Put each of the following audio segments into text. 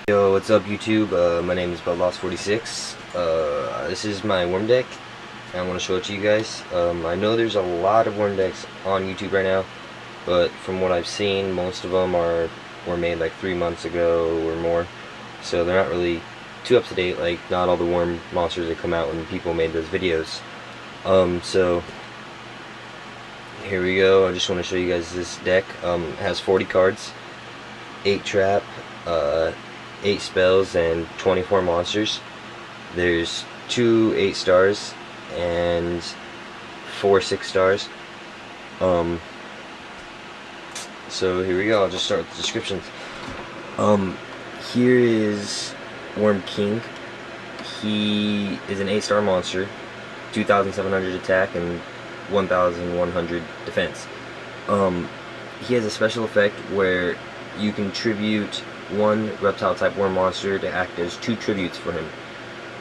Yo, what's up YouTube? My name is Bloodloss46. This is my worm deck. I want to show it to you guys. I know there's a lot of worm decks on YouTube right now, but from what I've seen, most of them were made like 3 months ago or more, so they're not really too up to date. Like, not all the worm monsters that come out when people made those videos. So here we go. I just want to show you guys this deck. It has 40 cards, 8 trap, 8 spells, and 24 monsters. There's 2 8 stars and 4 6 stars. So here we go. I'll just start with the descriptions. Here is Worm King. He is an 8-star monster, 2,700 attack and 1,100 defense. He has a special effect where you can tribute 1 reptile type worm monster to act as 2 tributes for him.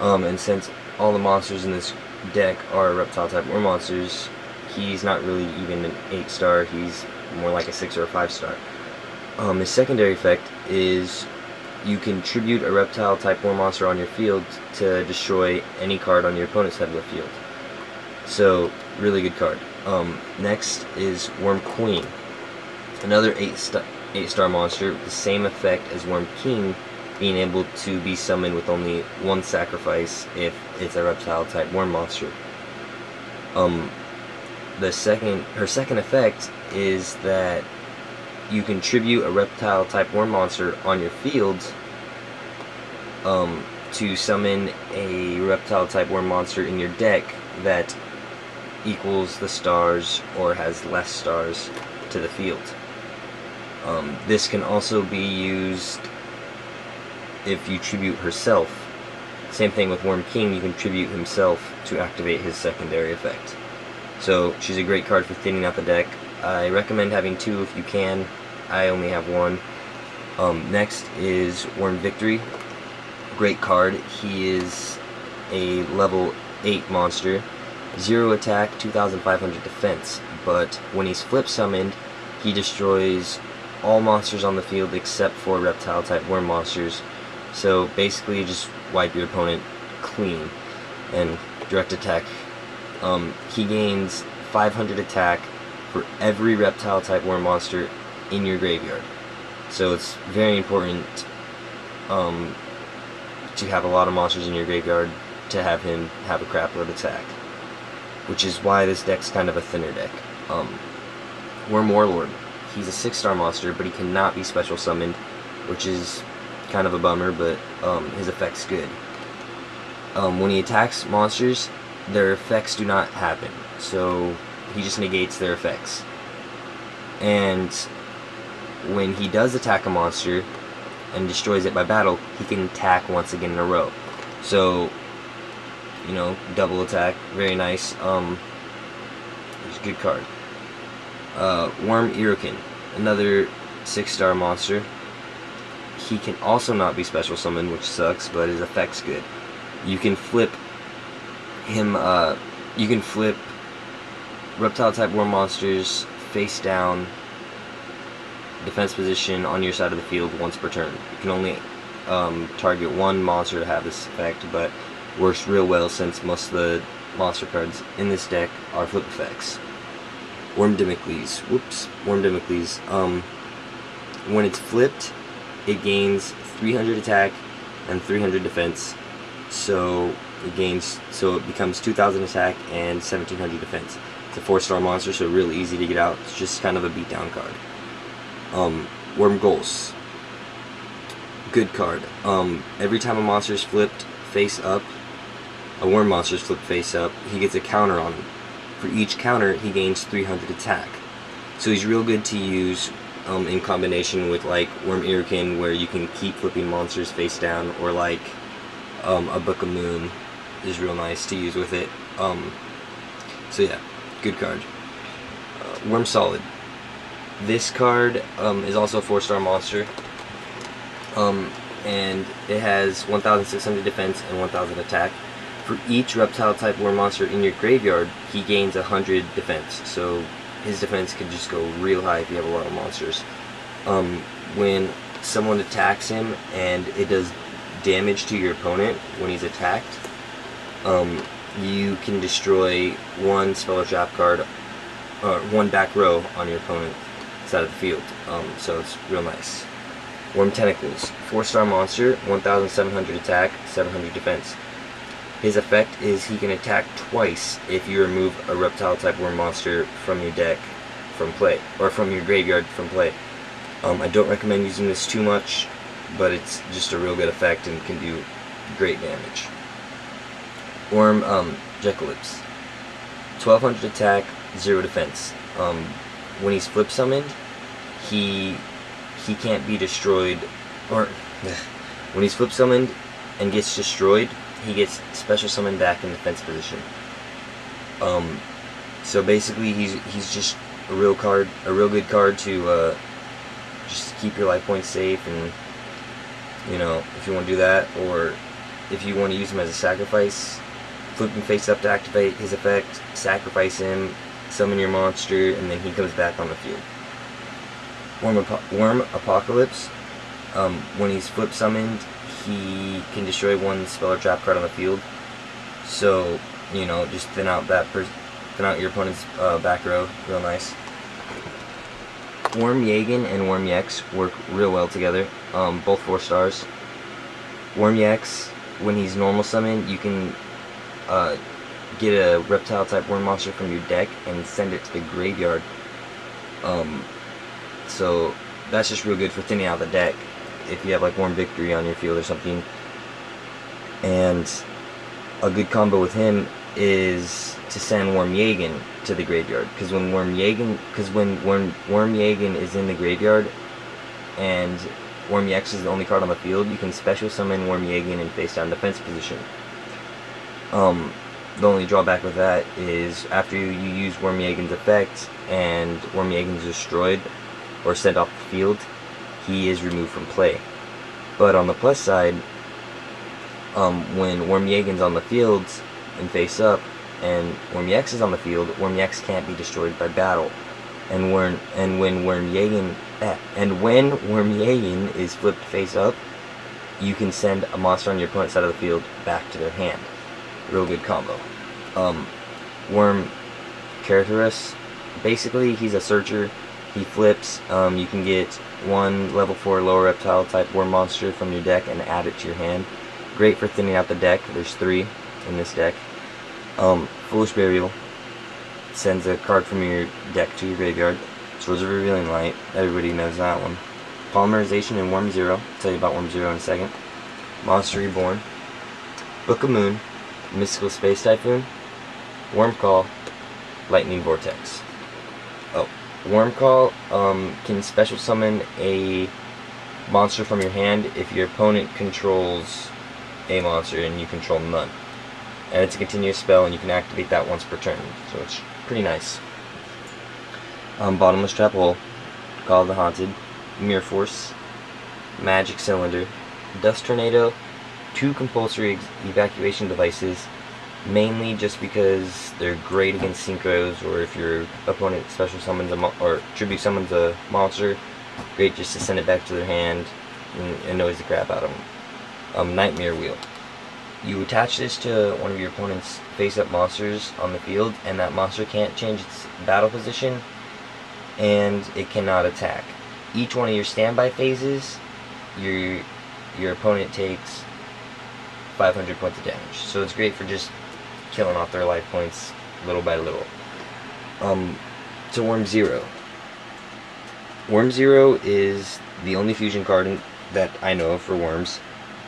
And since all the monsters in this deck are reptile type worm monsters, he's not really even an 8-star, he's more like a 6 or a 5-star. His secondary effect is you can tribute a reptile type worm monster on your field to destroy any card on your opponent's side of the field. So, really good card. Next is Worm Queen, another 8-star monster with the same effect as Worm King, being able to be summoned with only 1 sacrifice if it's a reptile type worm monster. Her second effect is that you can tribute a reptile type worm monster on your field to summon a reptile type worm monster in your deck that equals the stars or has less stars to the field. This can also be used if you tribute herself. Same thing with Worm King, you can tribute himself to activate his secondary effect. So she's a great card for thinning out the deck. I recommend having 2 if you can. I only have 1. Next is Worm Victory. Great card. He is a level 8 monster. 0 attack, 2,500 defense. But when he's flip summoned, he destroys all monsters on the field except for reptile type worm monsters. So basically you just wipe your opponent clean and direct attack. He gains 500 attack for every reptile type worm monster in your graveyard. So it's very important to have a lot of monsters in your graveyard to have him have a crapload attack, which is why this deck's kind of a thinner deck. Worm Warlord. He's a 6-star monster, but he cannot be special summoned, which is kind of a bummer, but his effect's good. When he attacks monsters, their effects do not happen, so he just negates their effects. And when he does attack a monster and destroys it by battle, he can attack once again in a row. So, you know, double attack, very nice. It's a good card. Worm Irukin, another 6-star monster. He can also not be special summoned, which sucks, but his effect's good. You can flip him, you can flip reptile type worm monsters face down, defense position on your side of the field once per turn. You can only target 1 monster to have this effect, but works real well since most of the monster cards in this deck are flip effects. Worm Damocles. Worm Damocles. When it's flipped, it gains 300 attack and 300 defense. So it becomes 2,000 attack and 1,700 defense. It's a 4-star monster, so really easy to get out. It's just kind of a beatdown card. Worm Gulls. Good card. Every time a monster is flipped face up, a worm monster is flipped face up, he gets a counter on him. For each counter, he gains 300 attack. So he's real good to use in combination with like Worm Irukin, where you can keep flipping monsters face down, or like a Book of Moon is real nice to use with it. So yeah, good card. Worm Solid. This card is also a 4-star monster, and it has 1,600 defense and 1,000 attack. For each reptile type worm monster in your graveyard, he gains 100 defense, so his defense could just go real high if you have a lot of monsters. When someone attacks him and it does damage to your opponent when he's attacked, you can destroy one spell or trap card, or one back row on your opponent's side of the field. So it's real nice. Worm Tentacles, 4-star monster, 1,700 attack, 700 defense. His effect is he can attack twice if you remove a reptile type worm monster from your deck from play, or from your graveyard from play. I don't recommend using this too much, but it's just a real good effect and can do great damage. Worm Jekkalyps, 1,200 attack, 0 defense. When he's flip summoned, he can't be destroyed, or when he's flip summoned and gets destroyed, he gets special summoned back in defense position. So basically, he's just a real good card to just keep your life points safe, and you know, if you want to do that, or if you want to use him as a sacrifice, flip him face up to activate his effect, sacrifice him, summon your monster, and then he comes back on the field. Worm Apocalypse, when he's flip summoned, he can destroy one spell or trap card on the field. So, you know, just thin out your opponent's back row real nice. Worm Yagen and Worm Yex work real well together, both 4 stars. Worm Yex, when he's normal summoned, you can get a reptile type worm monster from your deck and send it to the graveyard. So that's just real good for thinning out the deck if you have like Worm Victory on your field or something. And a good combo with him is to send Worm Yagen to the graveyard, because when Worm Yagen is in the graveyard and Worm Yex is the only card on the field, you can special summon Worm Yagen in face down defense position. The only drawback with that is after you use Worm Yagen's effect and Worm Yagen's destroyed or sent off the field, he is removed from play. But on the plus side, when Worm Yagen's on the field and face up, and Worm Yex is on the field, Worm Yex can't be destroyed by battle. And when Worm Yagen is flipped face up, you can send a monster on your opponent's side of the field back to their hand. Real good combo. Worm Caratorus, basically he's a searcher. He flips. You can get one level 4 lower reptile type worm monster from your deck and add it to your hand. Great for thinning out the deck. There's 3 in this deck. Foolish Burial sends a card from your deck to your graveyard. Swords of Revealing Light, everybody knows that one. Polymerization and Worm Zero, I'll tell you about Worm Zero in a second. Monster Reborn, Book of Moon, Mystical Space Typhoon, Worm Call, Lightning Vortex. Oh, Worm Call can special summon a monster from your hand if your opponent controls a monster and you control none. And it's a continuous spell, and you can activate that once per turn, so it's pretty nice. Bottomless Trap Hole, Call of the Haunted, Mirror Force, Magic Cylinder, Dust Tornado, 2 compulsory evacuation devices, mainly just because they're great against synchros, or if your opponent special summons or tribute summons a monster, great just to send it back to their hand and annoys the crap out of them. Nightmare Wheel. You attach this to one of your opponent's face-up monsters on the field, and that monster can't change its battle position, and it cannot attack. Each one of your standby phases, your opponent takes 500 points of damage. So it's great for just killing off their life points little by little. To Worm Zero. Worm Zero is the only fusion card that I know of for worms,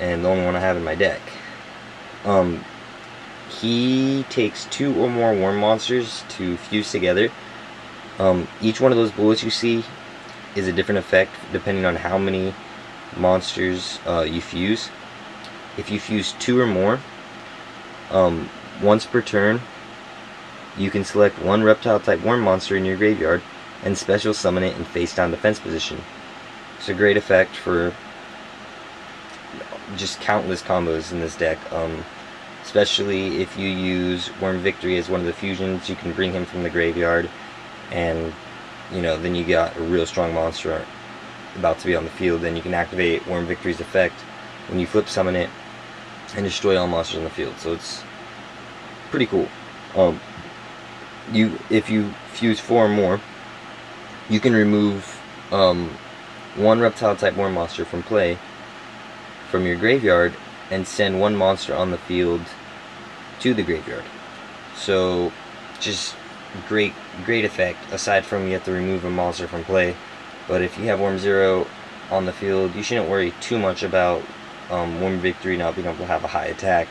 and the only one I have in my deck. He takes 2 or more worm monsters to fuse together. Each one of those bullets you see is a different effect depending on how many monsters you fuse. If you fuse 2 or more, once per turn, you can select one reptile type worm monster in your graveyard and special summon it in face down defense position. It's a great effect for just countless combos in this deck, especially if you use Worm Victory as one of the fusions. You can bring him from the graveyard, and you know, then you got a real strong monster about to be on the field, then you can activate Worm Victory's effect when you flip summon it and destroy all monsters on the field. So it's pretty cool. If you fuse 4 or more, you can remove one reptile type worm monster from play from your graveyard and send one monster on the field to the graveyard. So just great effect, aside from you have to remove a monster from play. But if you have Worm-Zero on the field, you shouldn't worry too much about Worm Victory not being able to have a high attack,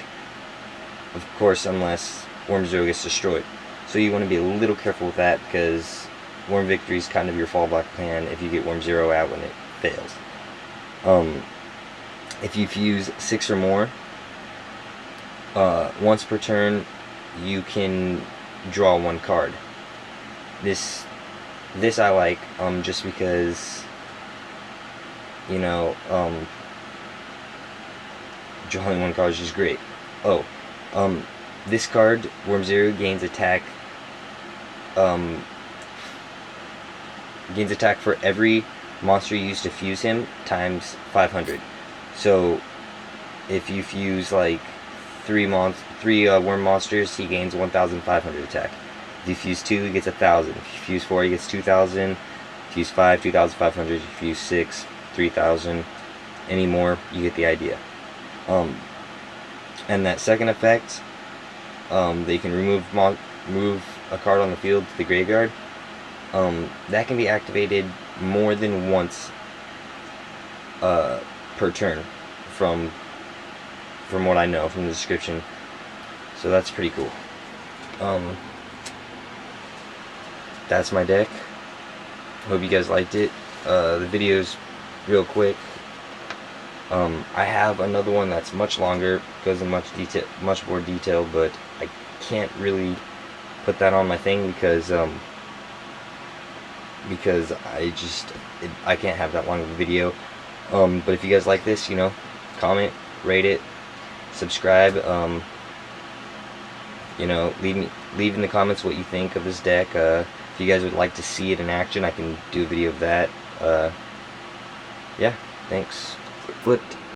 of course, unless Worm-Zero gets destroyed. So you want to be a little careful with that, because Worm Victory is kind of your fallback plan if you get Worm-Zero out when it fails. If you fuse 6 or more, once per turn, you can draw 1 card. This I like, just because, you know, drawing 1 card is just great. This card, Worm-Zero, gains attack for every monster you use to fuse him times 500. So if you fuse like 3 worm monsters, he gains 1,500 attack. If you fuse 2, he gets 1,000. If you fuse 4, he gets 2,000. If you fuse 5, 2,500. If you fuse 6, 3,000. Any more, you get the idea. And that second effect, they can move a card on the field to the graveyard. That can be activated more than once per turn, from what I know from the description. So that's pretty cool. That's my deck. Hope you guys liked it. The video's real quick. I have another one that's much longer, goes in much more detail, but I can't really put that on my thing because I can't have that long of a video. But if you guys like this, you know, comment, rate it, subscribe. You know, leave in the comments what you think of this deck. If you guys would like to see it in action, I can do a video of that. Yeah, thanks. Flipped.